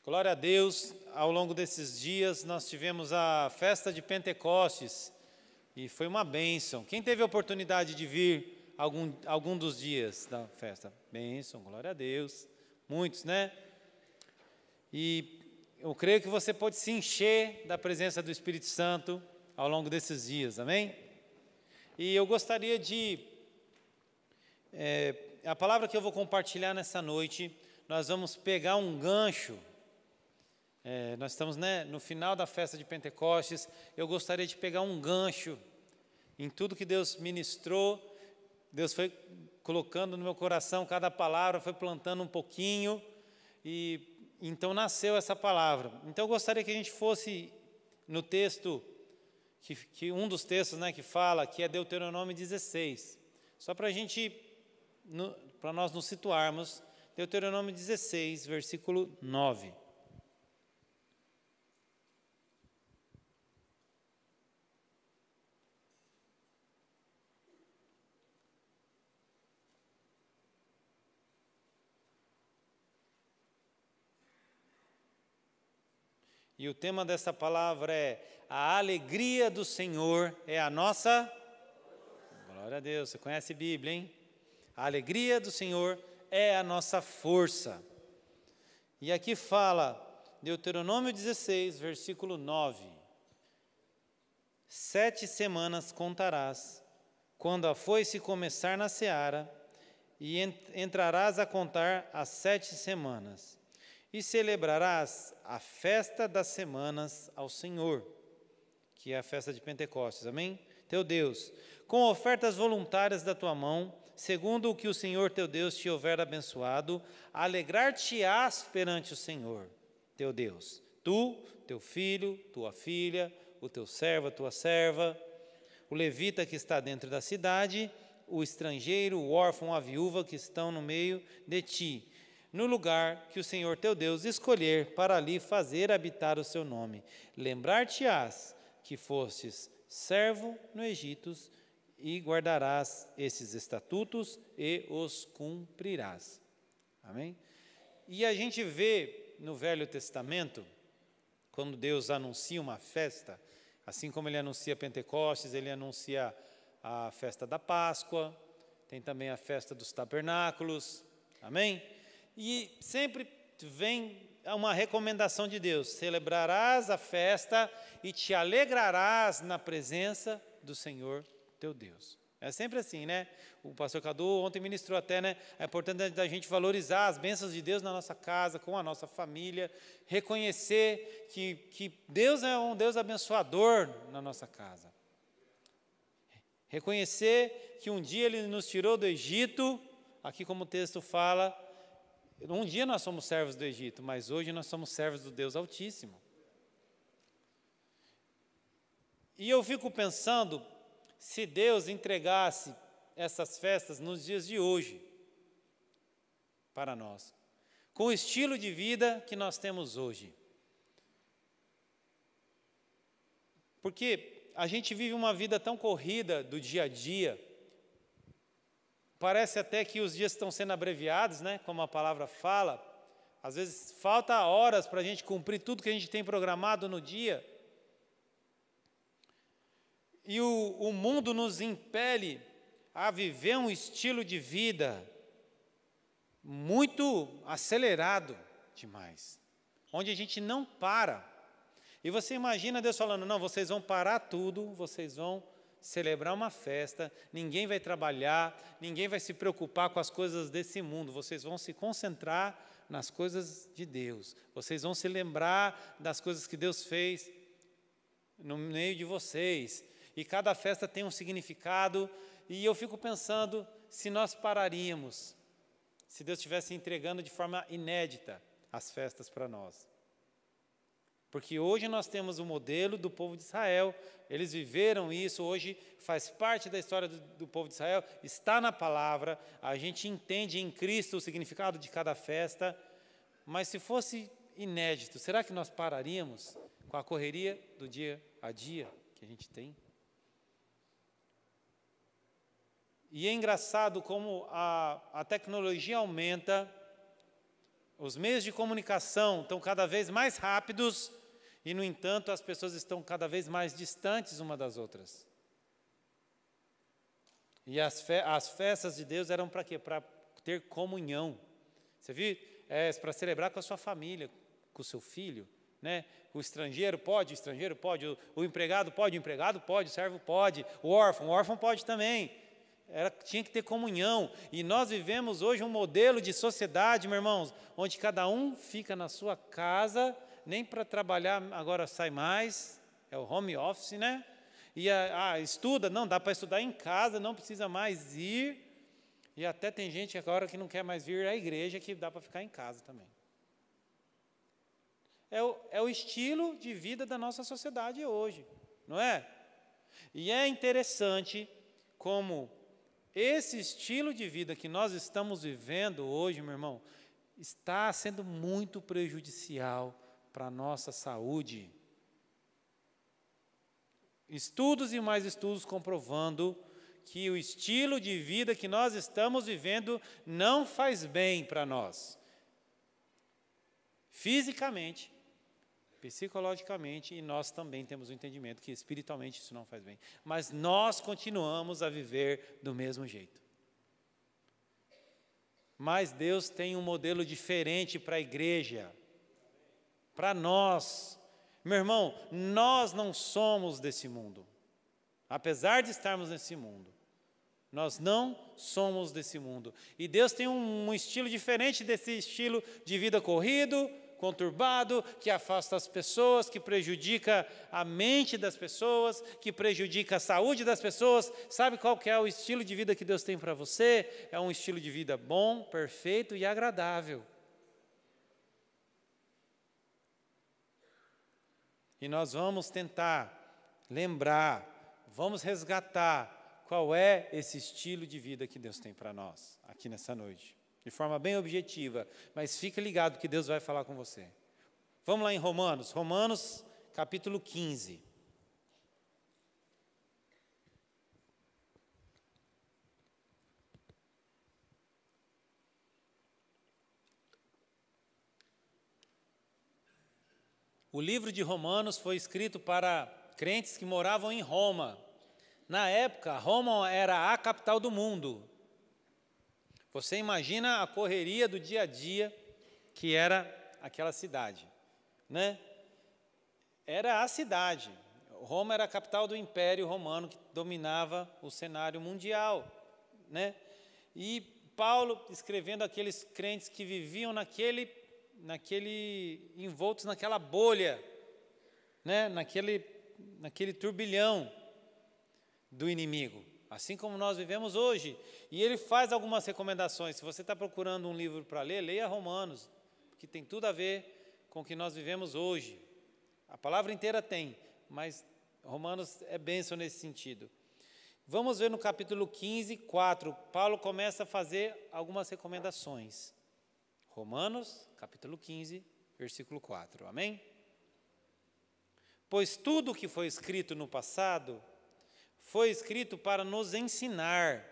Glória a Deus, ao longo desses dias nós tivemos a festa de Pentecostes e foi uma bênção. Quem teve a oportunidade de vir algum dos dias da festa? Bênção, glória a Deus. Muitos, né? E eu creio que você pode se encher da presença do Espírito Santo ao longo desses dias, amém? E eu gostaria de... a palavra que eu vou compartilhar nessa noite, nós vamos pegar um gancho. Nós estamos, no final da festa de Pentecostes. Eu gostaria de pegar um gancho em tudo que Deus ministrou. Deus foi colocando no meu coração cada palavra, foi plantando um pouquinho, e então nasceu essa palavra. Então eu gostaria que a gente fosse no texto, que um dos textos que fala, que é Deuteronômio 16. Só para a gente, para nós nos situarmos, Deuteronômio 16, versículo 9. E o tema dessa palavra é: a alegria do Senhor é a nossa... Glória a Deus, você conhece a Bíblia, hein? A alegria do Senhor é a nossa força. E aqui fala, Deuteronômio 16, versículo 9. 7 semanas contarás, quando a foice começar na seara, e entrarás a contar as 7 semanas. E celebrarás a festa das semanas ao Senhor, que é a festa de Pentecostes, amém? Teu Deus, com ofertas voluntárias da tua mão, segundo o que o Senhor teu Deus te houver abençoado, alegrar-te-ás perante o Senhor teu Deus, tu, teu filho, tua filha, o teu servo, a tua serva, o levita que está dentro da cidade, o estrangeiro, o órfão, a viúva que estão no meio de ti, no lugar que o Senhor teu Deus escolher para ali fazer habitar o seu nome. Lembrar-te-ás que fostes servo no Egito, e guardarás esses estatutos e os cumprirás. Amém? E a gente vê no Velho Testamento, quando Deus anuncia uma festa, assim como Ele anuncia Pentecostes, Ele anuncia a festa da Páscoa, tem também a festa dos tabernáculos, amém? E sempre vem uma recomendação de Deus: celebrarás a festa e te alegrarás na presença do Senhor teu Deus. É sempre assim, né? O pastor Cadu ontem ministrou até, a importância da gente valorizar as bênçãos de Deus na nossa casa, com a nossa família, reconhecer que Deus é um Deus abençoador na nossa casa. Reconhecer que um dia Ele nos tirou do Egito, aqui como o texto fala. Um dia nós somos servos do Egito, mas hoje nós somos servos do Deus Altíssimo. E eu fico pensando, se Deus entregasse essas festas nos dias de hoje, para nós, com o estilo de vida que nós temos hoje. Porque a gente vive uma vida tão corrida do dia a dia, parece até que os dias estão sendo abreviados, como a palavra fala. Às vezes falta horas para a gente cumprir tudo que a gente tem programado no dia. E o mundo nos impele a viver um estilo de vida muito acelerado demais, onde a gente não para. E você imagina Deus falando: não, vocês vão parar tudo, vocês vão celebrar uma festa, ninguém vai trabalhar, ninguém vai se preocupar com as coisas desse mundo, vocês vão se concentrar nas coisas de Deus, vocês vão se lembrar das coisas que Deus fez no meio de vocês, e cada festa tem um significado. E eu fico pensando, se nós pararíamos, se Deus estivesse entregando de forma inédita as festas para nós. Porque hoje nós temos o modelo do povo de Israel, eles viveram isso, hoje faz parte da história do povo de Israel, está na palavra, a gente entende em Cristo o significado de cada festa, mas se fosse inédito, será que nós pararíamos com a correria do dia a dia que a gente tem? E é engraçado como a tecnologia aumenta, Os meios de comunicação estão cada vez mais rápidos e, no entanto, as pessoas estão cada vez mais distantes uma das outras. E as festas de Deus eram para quê? Para ter comunhão. Você viu? É para celebrar com a sua família, com o seu filho, né? O estrangeiro pode, o empregado pode, o servo pode, o órfão pode também. Tinha que ter comunhão. E nós vivemos hoje um modelo de sociedade, meus irmãos, onde cada um fica na sua casa, nem para trabalhar agora sai mais, é o home office, né? E estuda, não, dá para estudar em casa, não precisa mais ir. E até tem gente agora que não quer mais vir à igreja, que dá para ficar em casa também. É o estilo de vida da nossa sociedade hoje, não é? E é interessante como esse estilo de vida que nós estamos vivendo hoje, meu irmão, está sendo muito prejudicial para a nossa saúde. Estudos e mais estudos comprovando que o estilo de vida que nós estamos vivendo não faz bem para nós. Fisicamente, psicologicamente, e nós também temos o entendimento que espiritualmente isso não faz bem. Mas nós continuamos a viver do mesmo jeito. Mas Deus tem um modelo diferente para a igreja, para nós. Meu irmão, nós não somos desse mundo. Apesar de estarmos nesse mundo, nós não somos desse mundo. E Deus tem um estilo diferente desse estilo de vida corrido, conturbado, que afasta as pessoas, que prejudica a mente das pessoas, que prejudica a saúde das pessoas. Sabe qual que é o estilo de vida que Deus tem para você? É um estilo de vida bom, perfeito e agradável. E nós vamos tentar lembrar, vamos resgatar qual é esse estilo de vida que Deus tem para nós, aqui nessa noite. De forma bem objetiva, mas fica ligado que Deus vai falar com você. Vamos lá em Romanos capítulo 15. O livro de Romanos foi escrito para crentes que moravam em Roma. Na época, Roma era a capital do mundo. Você imagina a correria do dia a dia que era aquela cidade, né? Era a cidade. Roma era a capital do Império Romano que dominava o cenário mundial, né? E Paulo escrevendo aqueles crentes que viviam envoltos naquela bolha, né? Naquele turbilhão do inimigo. Assim como nós vivemos hoje. E ele faz algumas recomendações. Se você está procurando um livro para ler, leia Romanos, que tem tudo a ver com o que nós vivemos hoje. A palavra inteira tem, mas Romanos é bênção nesse sentido. Vamos ver no capítulo 15, 4. Paulo começa a fazer algumas recomendações. Romanos, capítulo 15, versículo 4. Amém? Pois tudo o que foi escrito no passado foi escrito para nos ensinar,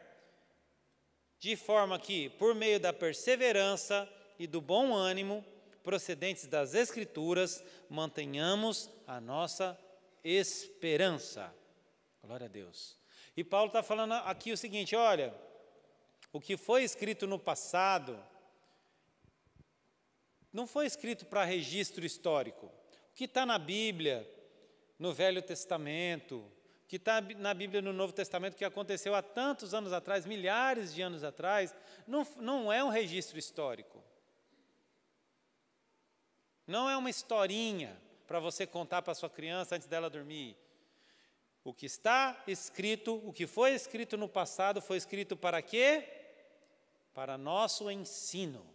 de forma que, por meio da perseverança e do bom ânimo, procedentes das Escrituras, mantenhamos a nossa esperança. Glória a Deus. E Paulo está falando aqui o seguinte, olha, o que foi escrito no passado não foi escrito para registro histórico. O que está na Bíblia, no Velho Testamento, que está na Bíblia no Novo Testamento, que aconteceu há tantos anos atrás, milhares de anos atrás, não é um registro histórico. Não é uma historinha para você contar para a sua criança antes dela dormir. O que está escrito, o que foi escrito no passado, foi escrito para quê? Para nosso ensino.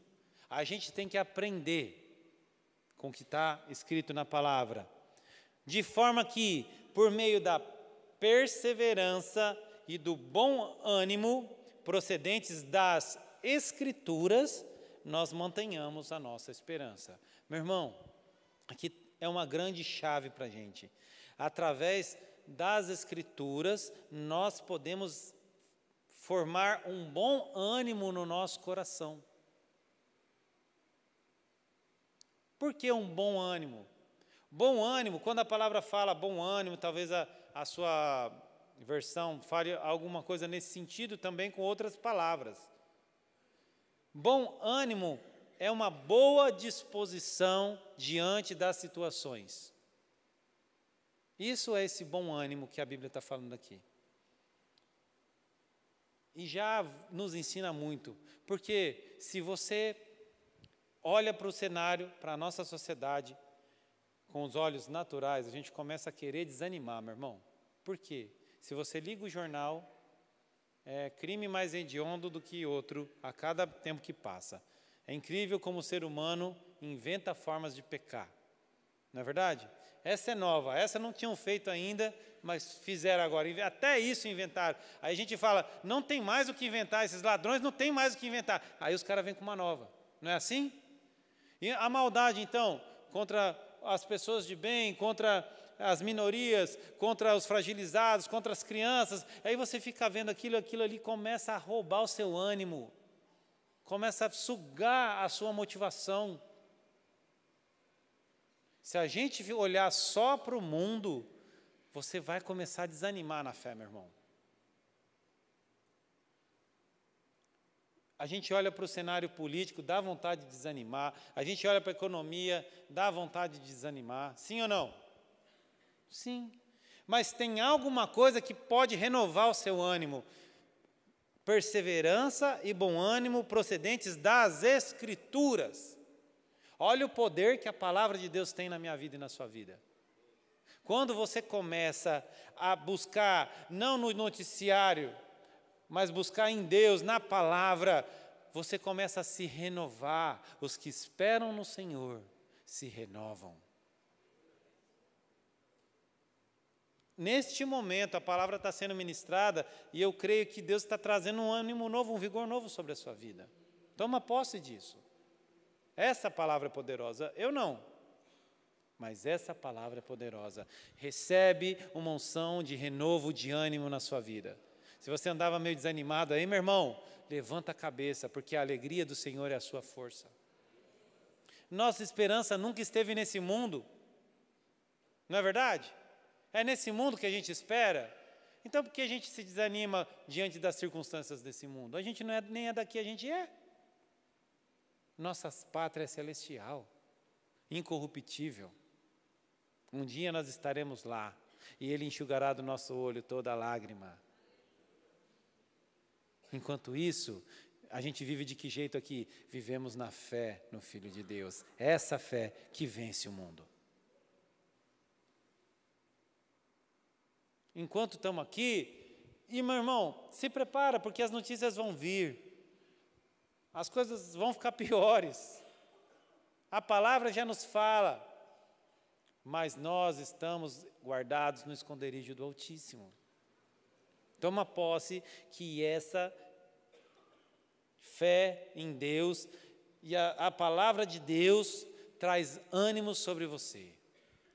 A gente tem que aprender com o que está escrito na palavra. De forma que, por meio da perseverança e do bom ânimo procedentes das Escrituras, nós mantenhamos a nossa esperança. Meu irmão, aqui é uma grande chave para a gente. Através das Escrituras, nós podemos formar um bom ânimo no nosso coração. Por que um bom ânimo? Bom ânimo, quando a palavra fala bom ânimo, talvez a sua versão fale alguma coisa nesse sentido também com outras palavras. Bom ânimo é uma boa disposição diante das situações. Isso é esse bom ânimo que a Bíblia está falando aqui. E já nos ensina muito, porque se você olha para o cenário, para a nossa sociedade, com os olhos naturais, a gente começa a querer desanimar, meu irmão. Por quê? Se você liga o jornal, é crime mais hediondo do que outro a cada tempo que passa. É incrível como o ser humano inventa formas de pecar. Não é verdade? Essa é nova, essa não tinham feito ainda, mas fizeram agora. Até isso inventaram. Aí a gente fala, não tem mais o que inventar, esses ladrões não tem mais o que inventar. Aí os caras vêm com uma nova. Não é assim? E a maldade, então, contra as pessoas de bem, contra as minorias, contra os fragilizados, contra as crianças. Aí você fica vendo aquilo ali começa a roubar o seu ânimo, começa a sugar a sua motivação. Se a gente olhar só para o mundo, você vai começar a desanimar na fé, meu irmão. A gente olha para o cenário político, dá vontade de desanimar. A gente olha para a economia, dá vontade de desanimar. Sim ou não? Sim. Mas tem alguma coisa que pode renovar o seu ânimo. Perseverança e bom ânimo procedentes das Escrituras. Olha o poder que a palavra de Deus tem na minha vida e na sua vida. Quando você começa a buscar, não no noticiário, mas buscar em Deus, na palavra, você começa a se renovar. Os que esperam no Senhor se renovam. Neste momento, a palavra está sendo ministrada e eu creio que Deus está trazendo um ânimo novo, um vigor novo sobre a sua vida. Toma posse disso. Essa palavra é poderosa. Eu não. Mas essa palavra é poderosa. Recebe uma unção de renovo, de ânimo na sua vida. Se você andava meio desanimado aí, meu irmão, levanta a cabeça, porque a alegria do Senhor é a sua força. Nossa esperança nunca esteve nesse mundo. Não é verdade? É nesse mundo que a gente espera. Então, por que a gente se desanima diante das circunstâncias desse mundo? A gente não é, nem é daqui, a gente é. Nossa pátria é celestial, incorruptível. Um dia nós estaremos lá, e Ele enxugará do nosso olho toda a lágrima. Enquanto isso, a gente vive de que jeito aqui? Vivemos na fé no Filho de Deus. Essa fé que vence o mundo. Enquanto estamos aqui, e meu irmão, se prepara, porque as notícias vão vir. As coisas vão ficar piores. A palavra já nos fala. Mas nós estamos guardados no esconderijo do Altíssimo. Toma posse que essa fé em Deus e a palavra de Deus traz ânimo sobre você.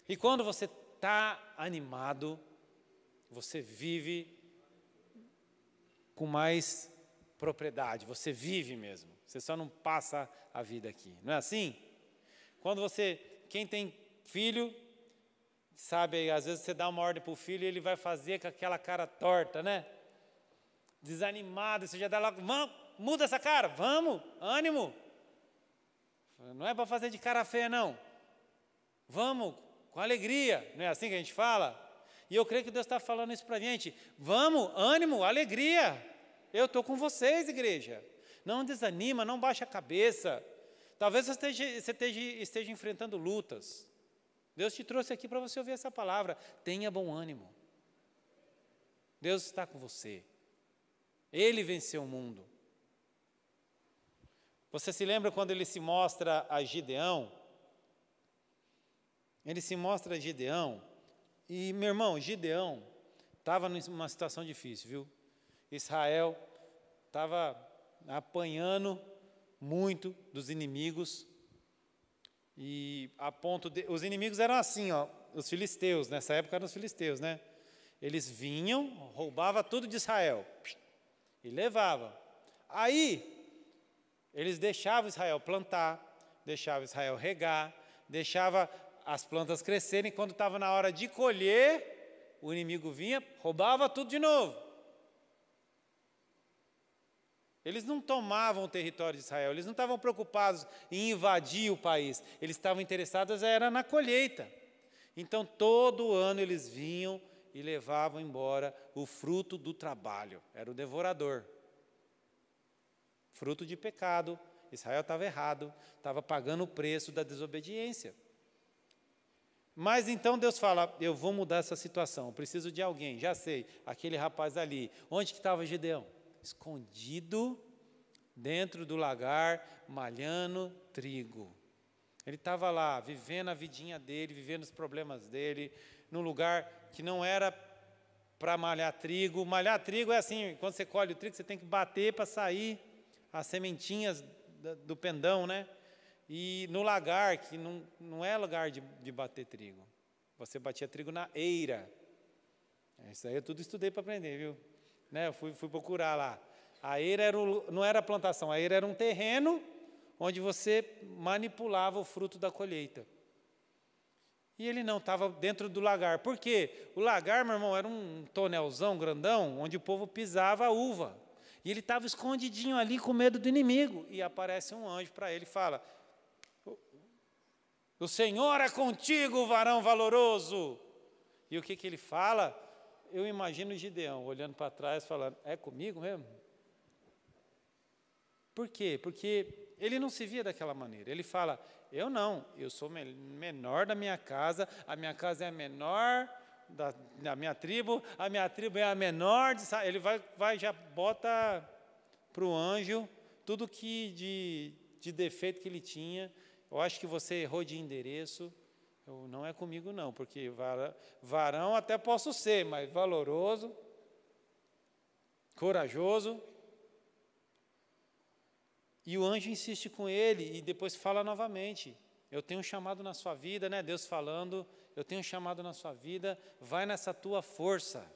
E quando você está animado, você vive com mais propriedade, você vive mesmo. Você só não passa a vida aqui. Não é assim? Quando quem tem filho, sabe, às vezes você dá uma ordem para o filho e ele vai fazer com aquela cara torta, né? Desanimado, você já dá logo, muda essa cara, vamos, ânimo. Não é para fazer de cara feia, não. Vamos, com alegria, não é assim que a gente fala? E eu creio que Deus está falando isso para a gente. Vamos, ânimo, alegria. Eu estou com vocês, igreja. Não desanima, não baixa a cabeça. Talvez você esteja enfrentando lutas. Deus te trouxe aqui para você ouvir essa palavra. Tenha bom ânimo. Deus está com você. Ele venceu o mundo. Você se lembra quando ele se mostra a Gideão? Ele se mostra a Gideão. E, meu irmão, Gideão estava numa situação difícil, viu? Israel estava apanhando muito dos inimigos. E a ponto de... Os inimigos eram assim, ó, os filisteus, nessa época eram os filisteus, né? Eles vinham, roubavam tudo de Israel e levavam. Aí, eles deixavam Israel plantar, deixavam Israel regar, deixava as plantas crescerem, quando estava na hora de colher, o inimigo vinha, roubava tudo de novo. Eles não tomavam o território de Israel, eles não estavam preocupados em invadir o país, eles estavam interessados era na colheita. Então, todo ano eles vinham e levavam embora o fruto do trabalho, era o devorador. Fruto de pecado, Israel estava errado, estava pagando o preço da desobediência. Mas então Deus fala, eu vou mudar essa situação, preciso de alguém, já sei, aquele rapaz ali. Onde que estava Gideão? Escondido dentro do lagar, malhando trigo. Ele estava lá, vivendo a vidinha dele, vivendo os problemas dele, num lugar que não era para malhar trigo. Malhar trigo é assim, quando você colhe o trigo, você tem que bater para sair as sementinhas do pendão, né? E no lagar, que não é lugar de bater trigo. Você batia trigo na eira. Isso aí eu tudo estudei para aprender, viu? Né? Eu fui procurar lá. A eira não era plantação, a eira era um terreno onde você manipulava o fruto da colheita. E ele não estava dentro do lagar. Por quê? O lagar, meu irmão, era um tonelzão grandão, onde o povo pisava a uva. E ele estava escondidinho ali com medo do inimigo. E aparece um anjo para ele e fala, o Senhor é contigo, varão valoroso. E o que ele fala? Eu imagino o Gideão olhando para trás, falando, é comigo mesmo? Por quê? Porque ele não se via daquela maneira. Ele fala, eu não, eu sou menor da minha casa, a minha casa é a menor da minha tribo, a minha tribo é a menor. Ele vai já bota para o anjo tudo que de defeito que ele tinha. Eu acho que você errou de endereço. Não é comigo não, porque varão até posso ser, mas valoroso, corajoso. E o anjo insiste com ele e depois fala novamente, eu tenho um chamado na sua vida, né? Deus falando, eu tenho um chamado na sua vida, vai nessa tua força,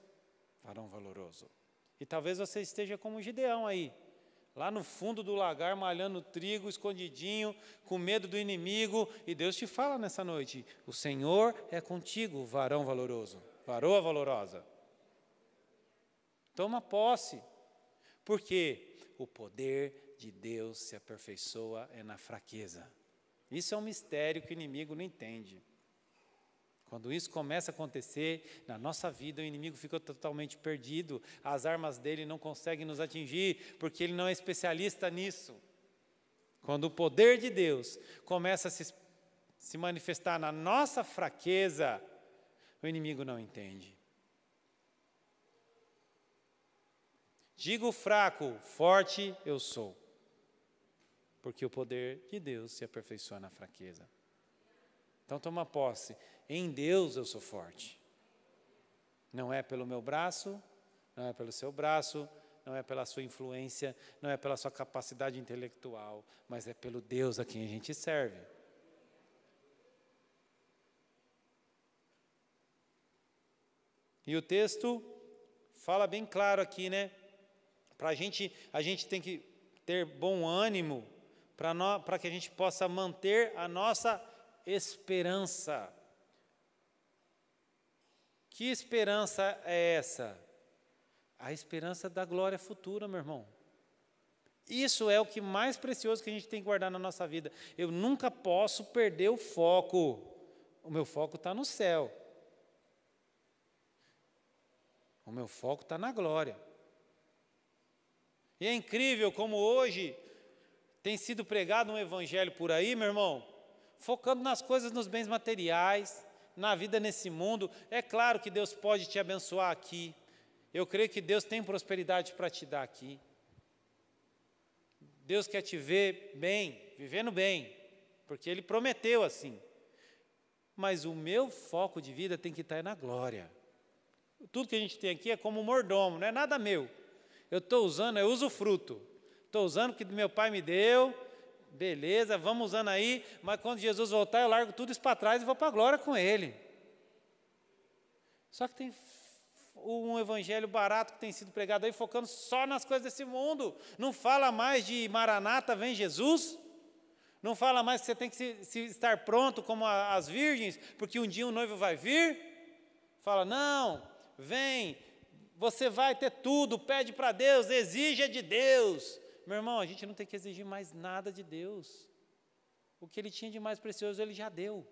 varão valoroso. E talvez você esteja como Gideão aí, lá no fundo do lagar, malhando trigo, escondidinho, com medo do inimigo, e Deus te fala nessa noite, o Senhor é contigo, varão valoroso, varoa valorosa. Toma posse, porque o poder de Deus se aperfeiçoa na fraqueza. Isso é um mistério que o inimigo não entende. Quando isso começa a acontecer na nossa vida, o inimigo fica totalmente perdido, as armas dele não conseguem nos atingir, porque ele não é especialista nisso. Quando o poder de Deus começa a se manifestar na nossa fraqueza, o inimigo não entende. Digo fraco, forte eu sou, porque o poder de Deus se aperfeiçoa na fraqueza. Então toma posse, em Deus eu sou forte. Não é pelo meu braço, não é pelo seu braço, não é pela sua influência, não é pela sua capacidade intelectual, mas é pelo Deus a quem a gente serve. E o texto fala bem claro aqui, né? A gente tem que ter bom ânimo para que a gente possa manter a nossa esperança. Que esperança é essa? A esperança da glória futura, meu irmão. Isso é o que mais precioso que a gente tem que guardar na nossa vida. Eu nunca posso perder o foco. O meu foco está no céu. O meu foco está na glória. E é incrível como hoje tem sido pregado um evangelho por aí, meu irmão, focando nas coisas, nos bens materiais, na vida nesse mundo. É claro que Deus pode te abençoar aqui. Eu creio que Deus tem prosperidade para te dar aqui. Deus quer te ver bem, vivendo bem, porque Ele prometeu assim. Mas o meu foco de vida tem que estar na glória. Tudo que a gente tem aqui é como um mordomo, não é nada meu. Eu estou usando, eu uso fruto. Estou usando o que meu pai me deu, beleza, vamos usando aí, mas quando Jesus voltar, eu largo tudo isso para trás e vou para a glória com Ele. Só que tem um evangelho barato que tem sido pregado aí, focando só nas coisas desse mundo. Não fala mais de Maranata, vem Jesus. Não fala mais que você tem que se estar pronto como as virgens, porque um dia o noivo vai vir. Fala, não, vem, você vai ter tudo, pede para Deus, exija de Deus. Meu irmão, a gente não tem que exigir mais nada de Deus. O que Ele tinha de mais precioso, Ele já deu.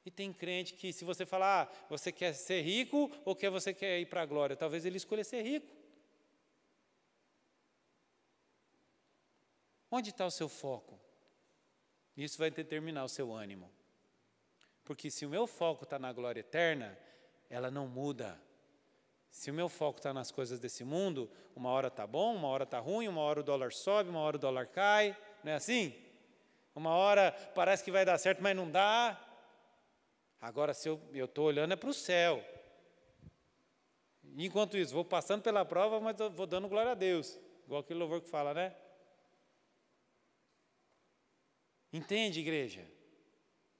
E tem crente que, se você falar, você quer ser rico ou você quer ir para a glória, talvez ele escolha ser rico. Onde está o seu foco? Isso vai determinar o seu ânimo. Porque se o meu foco está na glória eterna, ela não muda. Se o meu foco está nas coisas desse mundo, uma hora está bom, uma hora está ruim, uma hora o dólar sobe, uma hora o dólar cai, não é assim? Uma hora parece que vai dar certo, mas não dá. Agora, se eu estou olhando é para o céu. Enquanto isso, vou passando pela prova, mas eu vou dando glória a Deus. Igual aquele louvor que fala, né? Entende, igreja?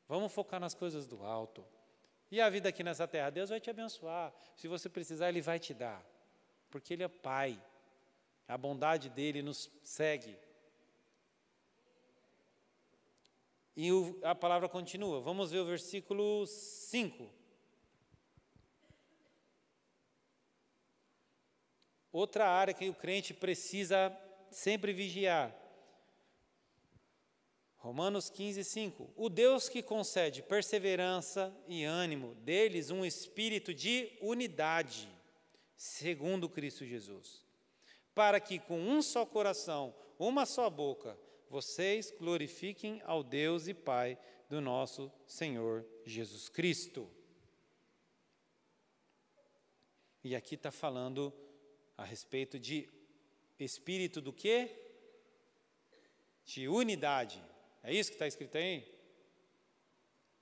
Vamos focar nas coisas do alto. E a vida aqui nessa terra, Deus vai te abençoar. Se você precisar, Ele vai te dar. Porque Ele é Pai. A bondade dEle nos segue. E a palavra continua. Vamos ver o versículo 5. Outra área que o crente precisa sempre vigiar. Romanos 15, 5. O Deus que concede perseverança e ânimo, deles um espírito de unidade, segundo Cristo Jesus, para que com um só coração, uma só boca, vocês glorifiquem ao Deus e Pai do nosso Senhor Jesus Cristo. E aqui está falando a respeito de espírito do quê? De unidade. É isso que está escrito aí?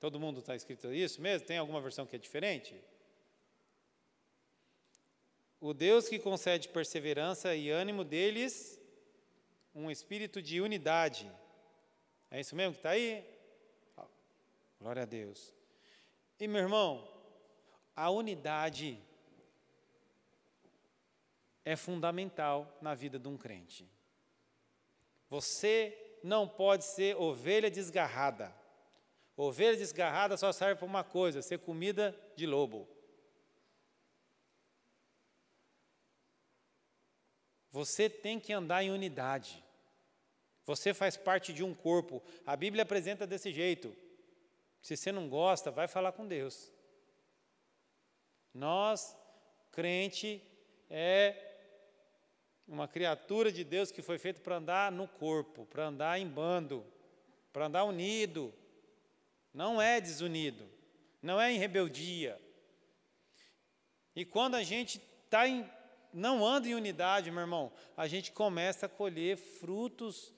Todo mundo está escrito isso mesmo? Tem alguma versão que é diferente? O Deus que concede perseverança e ânimo deles, um espírito de unidade. É isso mesmo que está aí? Glória a Deus. E, meu irmão, a unidade é fundamental na vida de um crente. Você não pode ser ovelha desgarrada. Ovelha desgarrada só serve para uma coisa, ser comida de lobo. Você tem que andar em unidade. Você faz parte de um corpo. A Bíblia apresenta desse jeito. Se você não gosta, vai falar com Deus. Nós, crente, é uma criatura de Deus que foi feito para andar no corpo, para andar em bando, para andar unido. Não é desunido, não é em rebeldia. E quando a gente não anda em unidade, meu irmão, a gente começa a colher frutos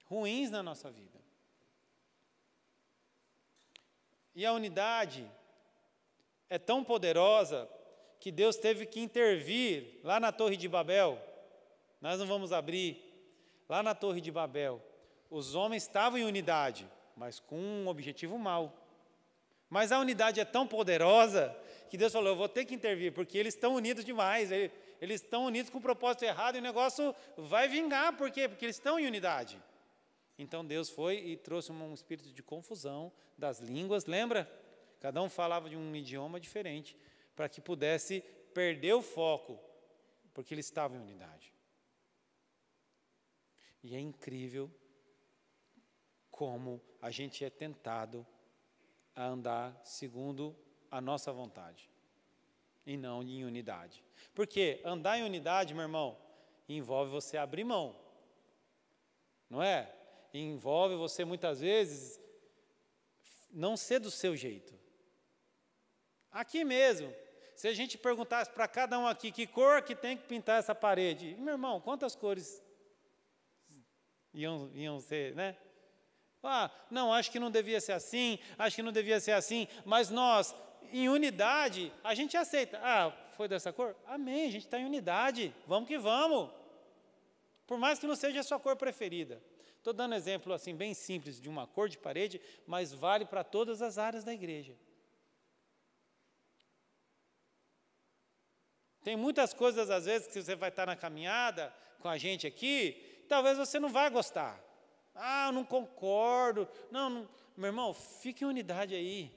ruins na nossa vida. E a unidade é tão poderosa que Deus teve que intervir lá na Torre de Babel. Nós não vamos abrir. Lá na Torre de Babel, os homens estavam em unidade, mas com um objetivo mau. Mas a unidade é tão poderosa que Deus falou, eu vou ter que intervir, porque eles estão unidos demais, eles estão unidos com o propósito errado e o negócio vai vingar. Por quê? Porque eles estão em unidade. Então Deus foi e trouxe um espírito de confusão das línguas, lembra? Cada um falava de um idioma diferente, para que pudesse perder o foco, porque eles estavam em unidade. E é incrível como a gente é tentado a andar segundo a nossa vontade, e não em unidade. Porque andar em unidade, meu irmão, envolve você abrir mão, não é? Envolve você, muitas vezes, não ser do seu jeito. Aqui mesmo, se a gente perguntasse para cada um aqui que cor que tem que pintar essa parede, meu irmão, quantas cores iam ser, né? Não, acho que não devia ser assim, acho que não devia ser assim, mas nós, em unidade, a gente aceita. Foi dessa cor? Amém, a gente está em unidade, vamos que vamos. Por mais que não seja a sua cor preferida. Estou dando exemplo assim, bem simples, de uma cor de parede, mas vale para todas as áreas da igreja. Tem muitas coisas, às vezes, que você vai estar na caminhada com a gente aqui, talvez você não vá gostar. Ah, eu não concordo. Não, meu irmão, fique em unidade aí.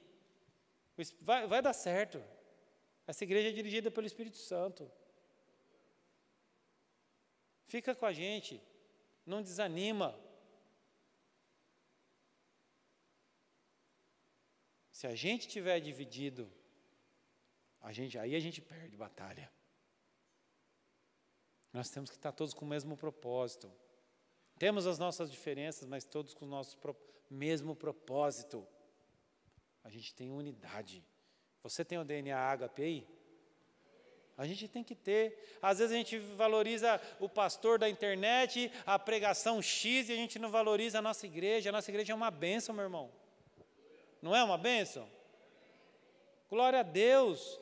Vai dar certo. Essa igreja é dirigida pelo Espírito Santo. Fica com a gente, não desanima. Se a gente estiver dividido, aí a gente perde batalha. Nós temos que estar todos com o mesmo propósito. Temos as nossas diferenças, mas todos com o nosso mesmo propósito. A gente tem unidade. Você tem o DNA Ágape aí? A gente tem que ter. Às vezes a gente valoriza o pastor da internet, a pregação X, e a gente não valoriza a nossa igreja. A nossa igreja é uma bênção, meu irmão. Não é uma bênção? Glória a Deus.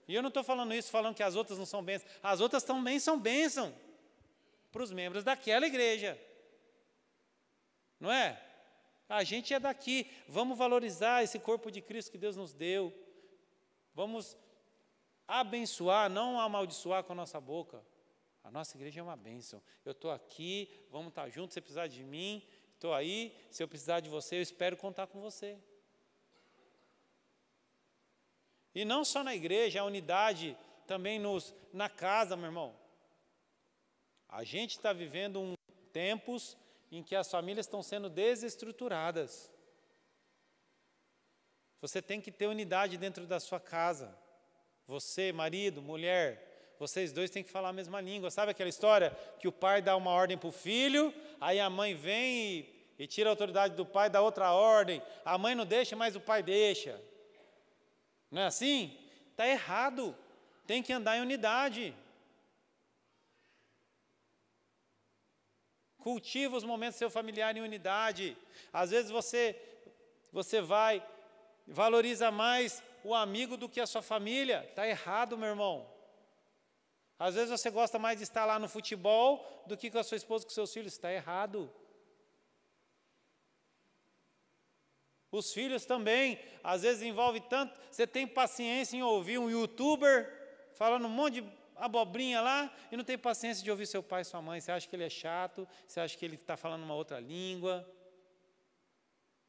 E eu não estou falando isso falando que as outras não são bênçãos. As outras também são bênção para os membros daquela igreja. Não é? A gente é daqui. Vamos valorizar esse corpo de Cristo que Deus nos deu. Vamos abençoar, não amaldiçoar com a nossa boca. A nossa igreja é uma bênção. Eu estou aqui, vamos estar juntos. Se você precisar de mim, estou aí. Se eu precisar de você, eu espero contar com você. E não só na igreja, a unidade também na casa, meu irmão. A gente está vivendo tempos em que as famílias estão sendo desestruturadas. Você tem que ter unidade dentro da sua casa. Você, marido, mulher, vocês dois têm que falar a mesma língua. Sabe aquela história que o pai dá uma ordem para o filho, aí a mãe vem e tira a autoridade do pai, dá outra ordem. A mãe não deixa, mas o pai deixa. Não é assim? Está errado. Tem que andar em unidade. Cultiva os momentos do seu familiar em unidade. Às vezes você valoriza mais o amigo do que a sua família. Está errado, meu irmão. Às vezes você gosta mais de estar lá no futebol do que com a sua esposa, com seus filhos. Está errado. Os filhos também, às vezes envolve tanto. Você tem paciência em ouvir um youtuber falando um monte de abobrinha lá e não tem paciência de ouvir seu pai e sua mãe. Você acha que ele é chato, você acha que ele está falando uma outra língua.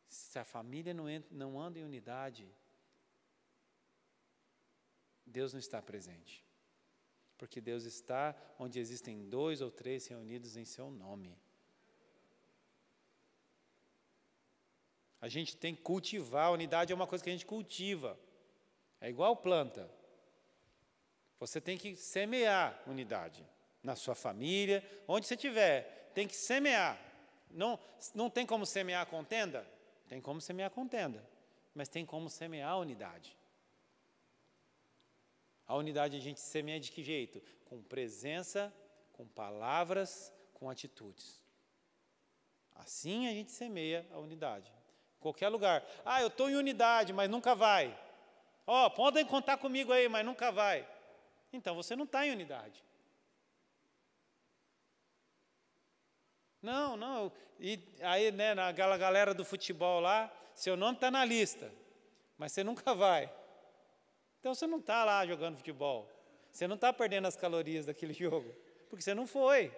Se a família não anda em unidade, Deus não está presente. Porque Deus está onde existem 2 ou 3 reunidos em seu nome. A gente tem que cultivar, a unidade é uma coisa que a gente cultiva. É igual planta. Você tem que semear unidade na sua família, onde você estiver, tem que semear. Não tem como semear contenda? Tem como semear contenda, mas tem como semear a unidade. A unidade a gente semeia de que jeito? Com presença, com palavras, com atitudes. Assim a gente semeia a unidade. Em qualquer lugar. Ah, eu estou em unidade, mas nunca vai. Podem contar comigo aí, mas nunca vai. Então você não está em unidade. Não. E aí, né, naquela galera do futebol lá, seu nome está na lista, mas você nunca vai. Então você não está lá jogando futebol. Você não está perdendo as calorias daquele jogo, porque você não foi.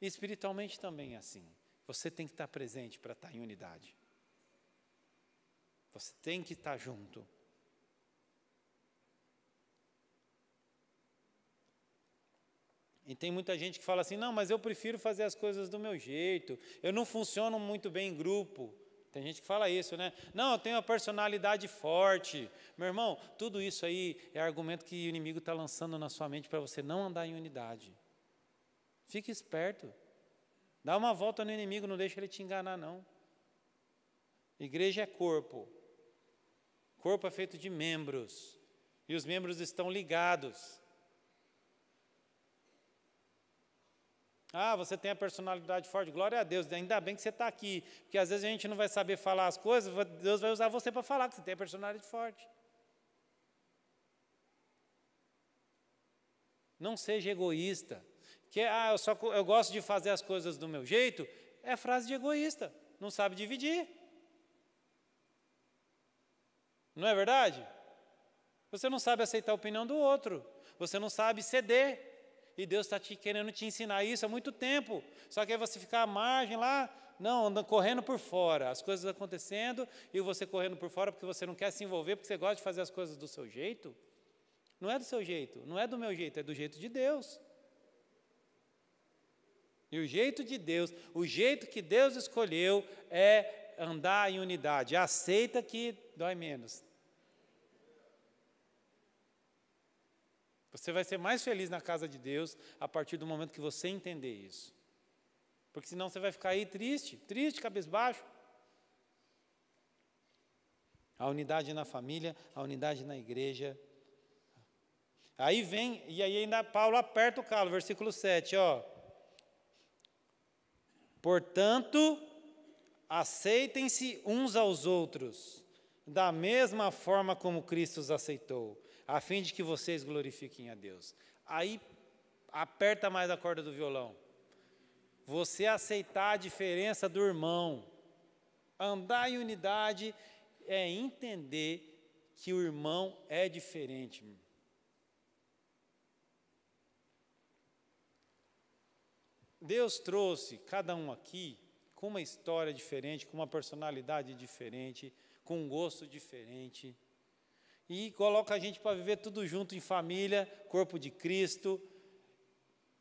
E espiritualmente também é assim. Você tem que estar presente para estar em unidade. Você tem que estar junto. E tem muita gente que fala assim, não, mas eu prefiro fazer as coisas do meu jeito, eu não funciono muito bem em grupo. Tem gente que fala isso, né? Não, eu tenho uma personalidade forte. Meu irmão, tudo isso aí é argumento que o inimigo está lançando na sua mente para você não andar em unidade. Fique esperto. Dá uma volta no inimigo, não deixa ele te enganar, não. Igreja é corpo. Corpo é feito de membros. E os membros estão ligados. Ah, você tem a personalidade forte, glória a Deus, ainda bem que você está aqui, porque às vezes a gente não vai saber falar as coisas, Deus vai usar você para falar que você tem a personalidade forte. Não seja egoísta, que eu gosto de fazer as coisas do meu jeito, é frase de egoísta, não sabe dividir. Não é verdade? Você não sabe aceitar a opinião do outro, você não sabe ceder. E Deus está querendo te ensinar isso há muito tempo. Só que aí você fica à margem lá, não, andando correndo por fora. As coisas acontecendo e você correndo por fora porque você não quer se envolver, porque você gosta de fazer as coisas do seu jeito. Não é do seu jeito, não é do meu jeito, é do jeito de Deus. E o jeito de Deus, o jeito que Deus escolheu é andar em unidade. Aceita que dói menos. Você vai ser mais feliz na casa de Deus a partir do momento que você entender isso. Porque senão você vai ficar aí triste, cabisbaixo. A unidade na família, a unidade na igreja. Aí vem, e aí ainda Paulo aperta o calo, versículo 7, ó. Portanto, aceitem-se uns aos outros, da mesma forma como Cristo os aceitou, a fim de que vocês glorifiquem a Deus. Aí, aperta mais a corda do violão. Você aceitar a diferença do irmão, andar em unidade, é entender que o irmão é diferente. Deus trouxe cada um aqui com uma história diferente, com uma personalidade diferente, com um gosto diferente. E coloca a gente para viver tudo junto em família, corpo de Cristo.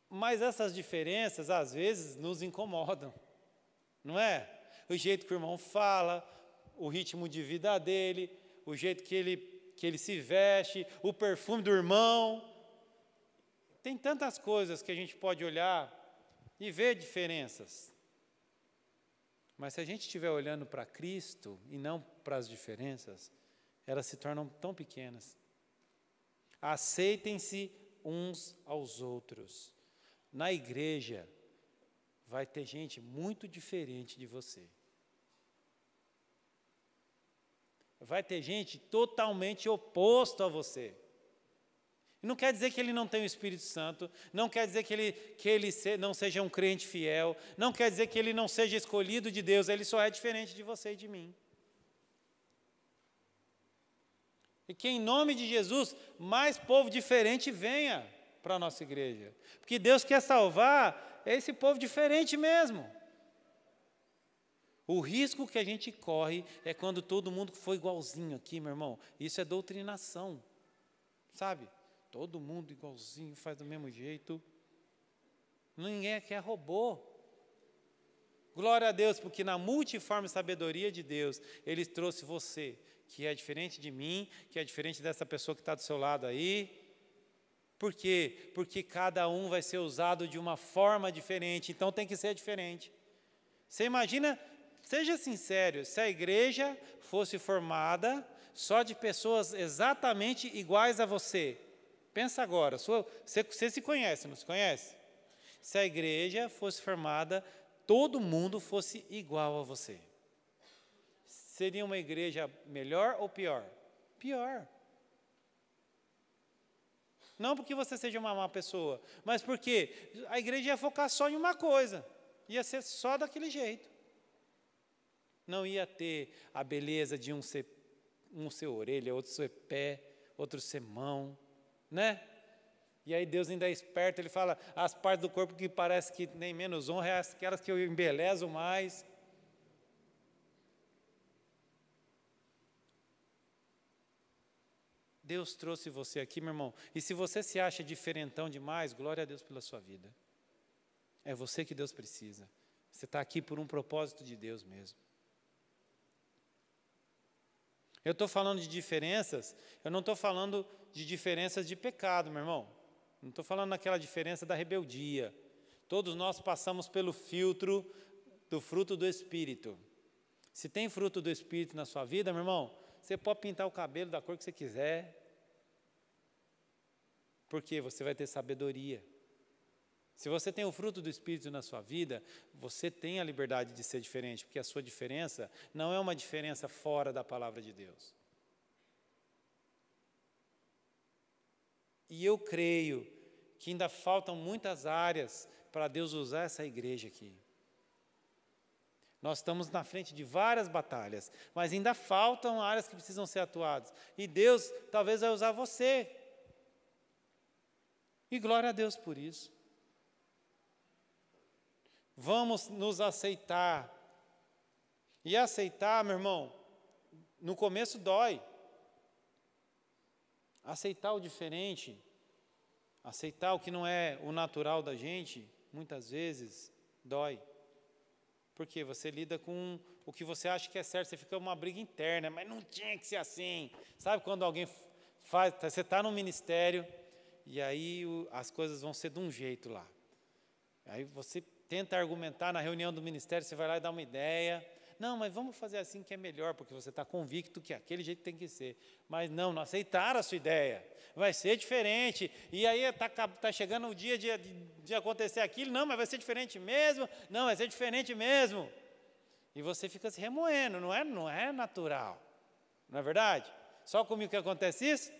Mas essas diferenças, às vezes, nos incomodam, não é? O jeito que o irmão fala, o ritmo de vida dele, o jeito que ele se veste, o perfume do irmão. Tem tantas coisas que a gente pode olhar e ver diferenças. Mas se a gente estiver olhando para Cristo e não para as diferenças, elas se tornam tão pequenas. Aceitem-se uns aos outros. Na igreja, vai ter gente muito diferente de você. Vai ter gente totalmente oposto a você. Não quer dizer que ele não tenha o Espírito Santo, não quer dizer que ele não seja um crente fiel, não quer dizer que ele não seja escolhido de Deus, ele só é diferente de você e de mim. E que em nome de Jesus, mais povo diferente venha para a nossa igreja. Porque Deus quer salvar esse povo diferente mesmo. O risco que a gente corre é quando todo mundo for igualzinho aqui, meu irmão. Isso é doutrinação, sabe? Todo mundo igualzinho, faz do mesmo jeito. Ninguém aqui é robô. Glória a Deus, porque na multiforme sabedoria de Deus, Ele trouxe você, que é diferente de mim, que é diferente dessa pessoa que está do seu lado aí. Por quê? Porque cada um vai ser usado de uma forma diferente, então tem que ser diferente. Você imagina, seja sincero, se a igreja fosse formada só de pessoas exatamente iguais a você. Pensa agora, você se conhece, não se conhece? Se a igreja fosse formada, todo mundo fosse igual a você. Seria uma igreja melhor ou pior? Pior. Não porque você seja uma má pessoa, mas porque a igreja ia focar só em uma coisa, ia ser só daquele jeito. Não ia ter a beleza de um ser orelha, outro ser pé, outro ser mão, né? E aí Deus ainda é esperto, Ele fala, as partes do corpo que parece que nem menos honra, é aquelas que eu embelezo mais. Deus trouxe você aqui, meu irmão, e se você se acha diferentão demais, glória a Deus pela sua vida. É você que Deus precisa. Você está aqui por um propósito de Deus mesmo. Eu estou falando de diferenças, eu não estou falando de diferenças de pecado, meu irmão. Não estou falando daquela diferença da rebeldia. Todos nós passamos pelo filtro do fruto do Espírito. Se tem fruto do Espírito na sua vida, meu irmão, você pode pintar o cabelo da cor que você quiser, porque você vai ter sabedoria. Se você tem o fruto do Espírito na sua vida, você tem a liberdade de ser diferente, porque a sua diferença não é uma diferença fora da palavra de Deus. E eu creio que ainda faltam muitas áreas para Deus usar essa igreja aqui. Nós estamos na frente de várias batalhas, mas ainda faltam áreas que precisam ser atuadas. E Deus talvez vai usar você. E glória a Deus por isso. Vamos nos aceitar. E aceitar, meu irmão, no começo dói. Aceitar o diferente, aceitar o que não é o natural da gente, muitas vezes dói. Porque você lida com o que você acha que é certo, você fica uma briga interna, mas não tinha que ser assim. Sabe quando alguém faz, você está no ministério e aí as coisas vão ser de um jeito lá. Aí você tenta argumentar na reunião do ministério, você vai lá e dá uma ideia. Não, mas vamos fazer assim que é melhor, porque você está convicto que aquele jeito tem que ser. Mas não aceitaram a sua ideia. Vai ser diferente. E aí está chegando o dia de acontecer aquilo. Não, mas vai ser diferente mesmo. Não, vai ser diferente mesmo. E você fica se remoendo, não é natural. Não é verdade? Só comigo que acontece isso?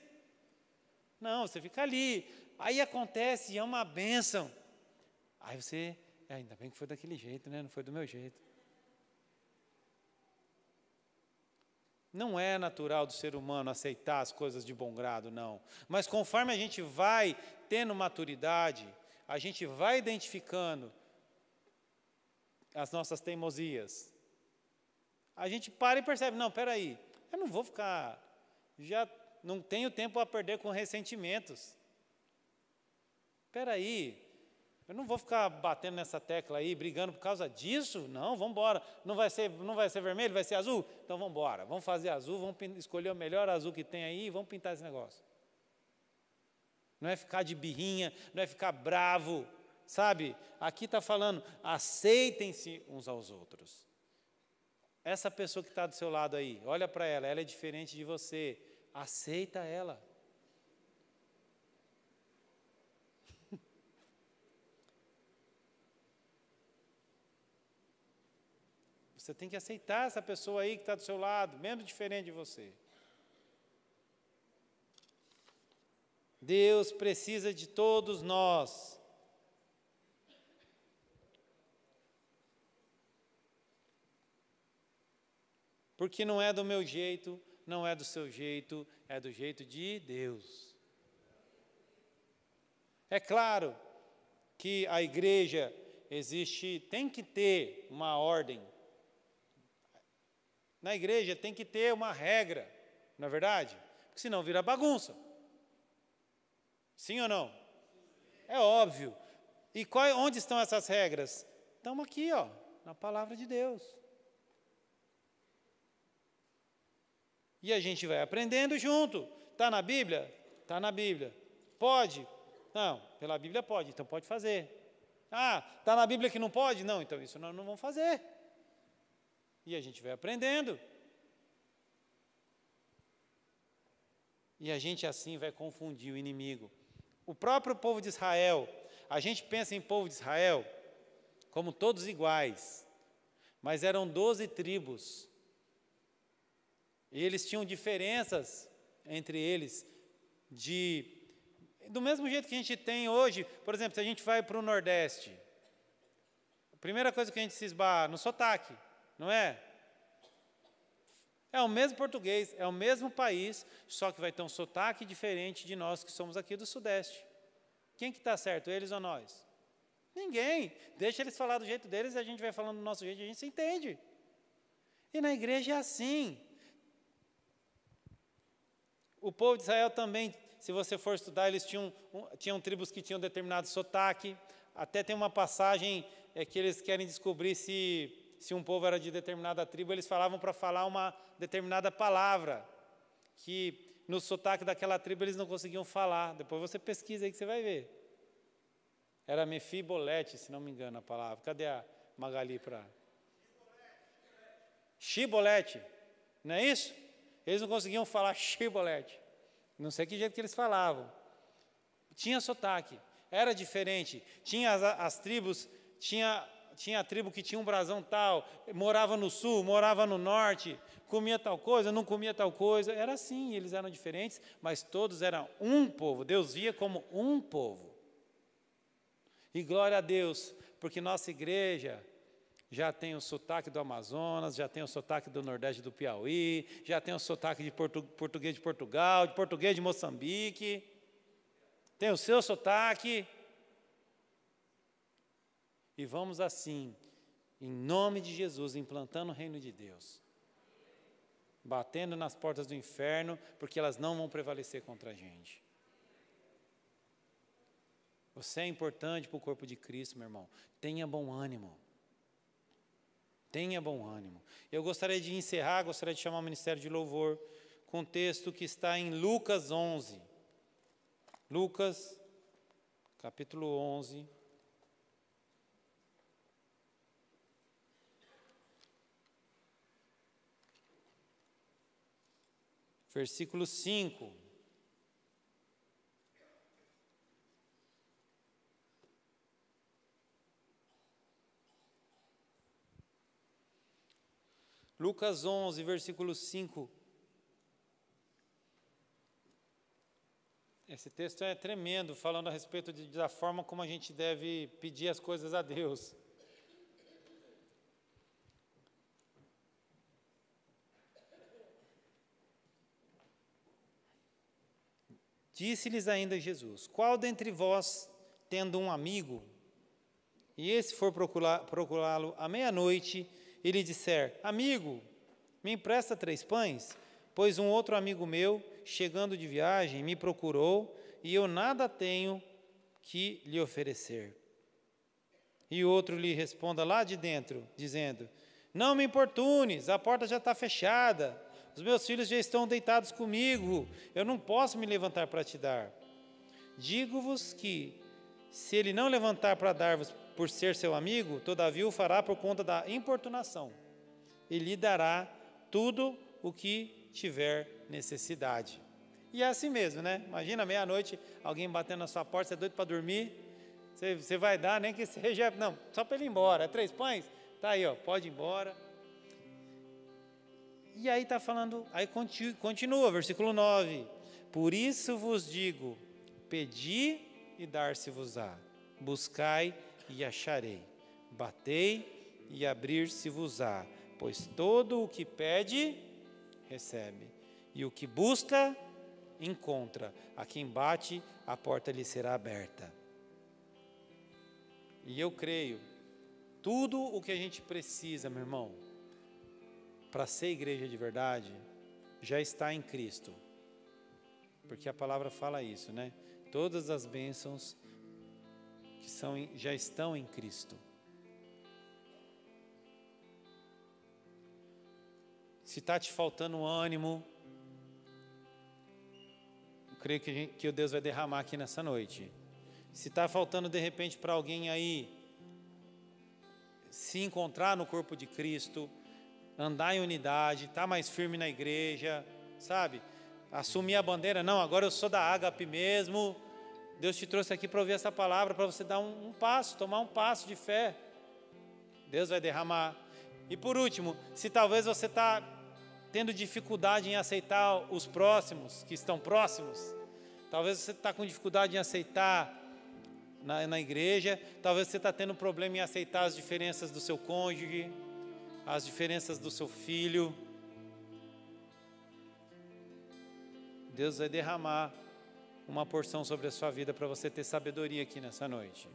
Não, você fica ali. Aí acontece e é uma bênção. Aí você, ainda bem que foi daquele jeito, né? Não foi do meu jeito. Não é natural do ser humano aceitar as coisas de bom grado, não. Mas conforme a gente vai tendo maturidade, a gente vai identificando as nossas teimosias. A gente para e percebe, não, espera aí, eu não vou ficar, já não tenho tempo a perder com ressentimentos. Espera aí, eu não vou ficar batendo nessa tecla aí, brigando por causa disso. Não, vamos embora. Não vai ser vermelho, vai ser azul? Então vamos embora. Vamos fazer azul, vamos escolher o melhor azul que tem aí e vamos pintar esse negócio. Não é ficar de birrinha, não é ficar bravo, sabe? Aqui está falando, aceitem-se uns aos outros. Essa pessoa que está do seu lado aí, olha para ela é diferente de você. Aceita ela. Você tem que aceitar essa pessoa aí que está do seu lado, mesmo diferente de você. Deus precisa de todos nós. Porque não é do meu jeito, não é do seu jeito, é do jeito de Deus. É claro que a igreja tem que ter uma ordem. Na igreja tem que ter uma regra, não é verdade? Porque senão vira bagunça. Sim ou não? É óbvio. E onde estão essas regras? Estão aqui, ó, na palavra de Deus. E a gente vai aprendendo junto. Está na Bíblia? Está na Bíblia. Pode? Não, pela Bíblia pode, então pode fazer. Ah, está na Bíblia que não pode? Não, então isso nós não vamos fazer. E a gente vai aprendendo. E a gente assim vai confundir o inimigo. O próprio povo de Israel, a gente pensa em povo de Israel como todos iguais, mas eram 12 tribos. E eles tinham diferenças entre eles, do mesmo jeito que a gente tem hoje. Por exemplo, se a gente vai para o Nordeste, a primeira coisa que a gente se esbarra no sotaque, não é? É o mesmo português, é o mesmo país, só que vai ter um sotaque diferente de nós que somos aqui do Sudeste. Quem que está certo, eles ou nós? Ninguém. Deixa eles falar do jeito deles e a gente vai falando do nosso jeito e a gente se entende. E na igreja é assim. O povo de Israel também, se você for estudar, eles tinham tribos que tinham determinado sotaque. Até tem uma passagem que eles querem descobrir se um povo era de determinada tribo, eles falavam para falar uma determinada palavra, que no sotaque daquela tribo eles não conseguiam falar. Depois você pesquisa aí que você vai ver. Era Mefibolete, se não me engano a palavra. Cadê a Magali para... Shibolete, não é isso? Eles não conseguiam falar Shibolete. Não sei que jeito que eles falavam. Tinha sotaque, era diferente. Tinha as tribos, tinha a tribo que tinha um brasão tal, morava no sul, morava no norte, comia tal coisa, não comia tal coisa. Era assim, eles eram diferentes, mas todos eram um povo. Deus via como um povo. E glória a Deus, porque nossa igreja já tem o sotaque do Amazonas, já tem o sotaque do Nordeste do Piauí, já tem o sotaque de português de Portugal, de português de Moçambique. tem o seu sotaque. E vamos assim, em nome de Jesus, implantando o reino de Deus. Batendo nas portas do inferno, porque elas não vão prevalecer contra a gente. Você é importante para o corpo de Cristo, meu irmão. Tenha bom ânimo. Tenha bom ânimo. Eu gostaria de encerrar, gostaria de chamar o Ministério de Louvor com um texto que está em Lucas 11. Lucas, capítulo 11. Versículo 5. Lucas 11, versículo 5. Esse texto é tremendo, falando a respeito da forma como a gente deve pedir as coisas a Deus. Disse-lhes ainda Jesus: qual dentre vós, tendo um amigo, e esse for procurá-lo à meia-noite, e lhe disser: amigo, me empresta 3 pães? Pois um outro amigo meu, chegando de viagem, me procurou, e eu nada tenho que lhe oferecer. E outro lhe responda lá de dentro, dizendo: não me importunes, a porta já está fechada, os meus filhos já estão deitados comigo, eu não posso me levantar para te dar. Digo-vos que, se ele não levantar para dar-vos por ser seu amigo, todavia o fará por conta da importunação, e lhe dará tudo o que tiver necessidade. E é assim mesmo, né? Imagina, meia-noite, alguém batendo na sua porta, você é doido para dormir, você vai dar, nem que seja, não, só para ele ir embora. É 3 pães? Tá aí, ó, pode ir embora. E aí está falando, aí continua, versículo 9. Por isso vos digo, pedi e dar-se-vos-á, buscai e acharei, batei e abrir-se-vos-á, pois todo o que pede, recebe, e o que busca, encontra, a quem bate, a porta lhe será aberta. E eu creio, tudo o que a gente precisa, meu irmão, para ser igreja de verdade, já está em Cristo. Porque a palavra fala isso, né? Todas as bênçãos que já estão em Cristo. Se está te faltando ânimo, eu creio que o Deus vai derramar aqui nessa noite. Se está faltando de repente para alguém aí se encontrar no corpo de Cristo, andar em unidade, estar mais firme na igreja, sabe? Assumir a bandeira, não, agora eu sou da Ágape mesmo. Deus te trouxe aqui para ouvir essa palavra, para você dar um passo, tomar um passo de fé. Deus vai derramar. E por último, se talvez você está tendo dificuldade em aceitar os próximos, que estão próximos, talvez você está com dificuldade em aceitar na igreja, talvez você está tendo problema em aceitar as diferenças do seu cônjuge, as diferenças do seu filho. Deus vai derramar uma porção sobre a sua vida para você ter sabedoria aqui nessa noite.